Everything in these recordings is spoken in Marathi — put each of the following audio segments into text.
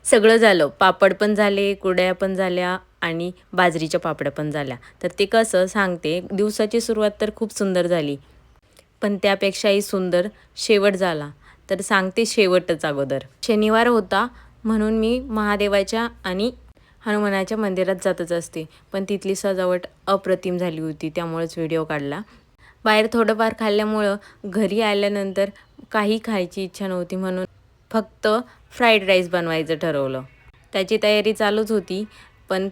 सगळं झालं. पापड पण झाले, कुरडया पण झाल्या आणि बाजरीच्या पापड्या पण झाल्या. तर ते कसं सांगते, दिवसाची सुरुवात तर खूप सुंदर झाली. पण त्यापेक्षाही सुंदर शेवट झाला. तर सांगते शेवटच अगोदर. शनिवार होता म्हणून मी महादेवाच्या आणि हनुमानाच्या मंदिरात जातच असते. पण तिथली सजावट अप्रतिम झाली होती, त्यामुळेच व्हिडिओ काढला. बाहेर थोडंफार खाल्ल्यामुळं घरी आल्यानंतर काही खायची इच्छा नव्हती म्हणून फक्त फ्राईड राईस बनवायचं ठरवलं. त्याची तयारी चालूच होती, पण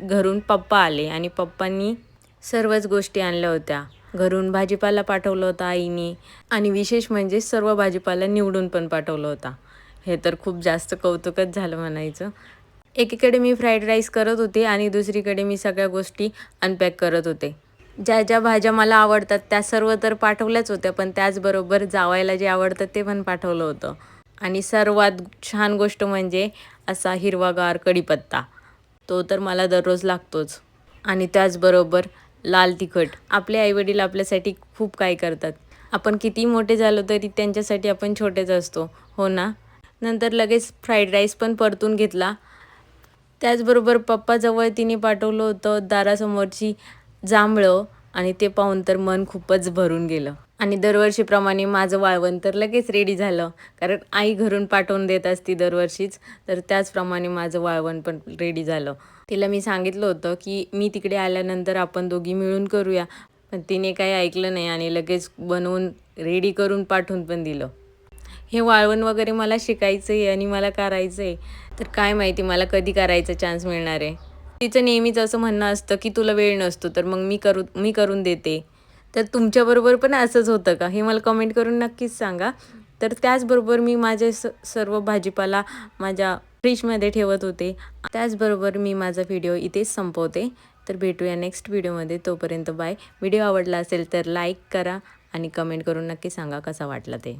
घरून पप्पा आले आणि पप्पांनी सर्वच गोष्टी आणल्या होत्या. घरून भाजीपाला पाठवला होता आईनी आणि विशेष म्हणजे सर्व भाजीपाला निवडून पण पाठवला होता. हे तर खूप जास्त कौतुकच झालं म्हणायचं. एकीकडे मी फ्राईड राईस करत होते आणि दुसरीकडे मी सगळ्या गोष्टी अनपॅक करत होते. ज्या ज्या भाज्या मला आवडतात त्या सर्व तर पाठवल्याच होत्या, पण त्याचबरोबर जावायला जे आवडतं ते पण पाठवलं होतं. आणि सर्वात छान गोष्ट म्हणजे असा हिरवागार कढीपत्ता. तो तर मला दररोज लागतोच. आणि त्याचबरोबर लाल तिखट. आपले आईवडील आपल्यासाठी खूप काही करतात. आपण कितीही मोठे झालो तरी त्यांच्यासाठी आपण छोटेच असतो, हो ना? नंतर लगेच फ्राईड राईस पण परतून घेतला. त्याचबरोबर पप्पाजवळ तिने पाठवलं होतं दारासमोरची जांभळं आणि ते पाहून तर मन खूपच भरून गेलं. आणि दरवर्षीप्रमाणे माझं वाळवण तर लगेच रेडी झालं. कारण आई घरून पाठवून देत असती दरवर्षीच, तर त्याचप्रमाणे माझं वाळवण पण रेडी झालं. तिला मी सांगितलं होतं की मी तिकडे आल्यानंतर आपण दोघी मिळून करूया. पण तिने काही ऐकलं नाही आणि लगेच बनवून रेडी करून पाठवून पण दिलं. हे वाळवण वगैरे मला शिकायचं आहे आणि मला करायचं आहे. तर काय माहिती मला कधी करायचा चान्स मिळणार आहे. तिचं नेहमीच असं म्हणणं असतं की तुला वेळ नसतो, तर मग मी करून देते. तर तुमच्याबरोबर पण असंच होतं का? हे मला कमेंट करून नक्कीच सांगा. तर त्याचबरोबर मी माझे सर्व भाजीपाला माझ्या फ्रीजमध्ये ठेवत होते. त्याचबरोबर मी माझा व्हिडिओ इथेच संपवते. तर भेटूया नेक्स्ट व्हिडिओमध्ये. तोपर्यंत बाय. व्हिडिओ आवडला असेल तर लाईक करा आणि कमेंट करून नक्की सांगा कसा वाटला ते.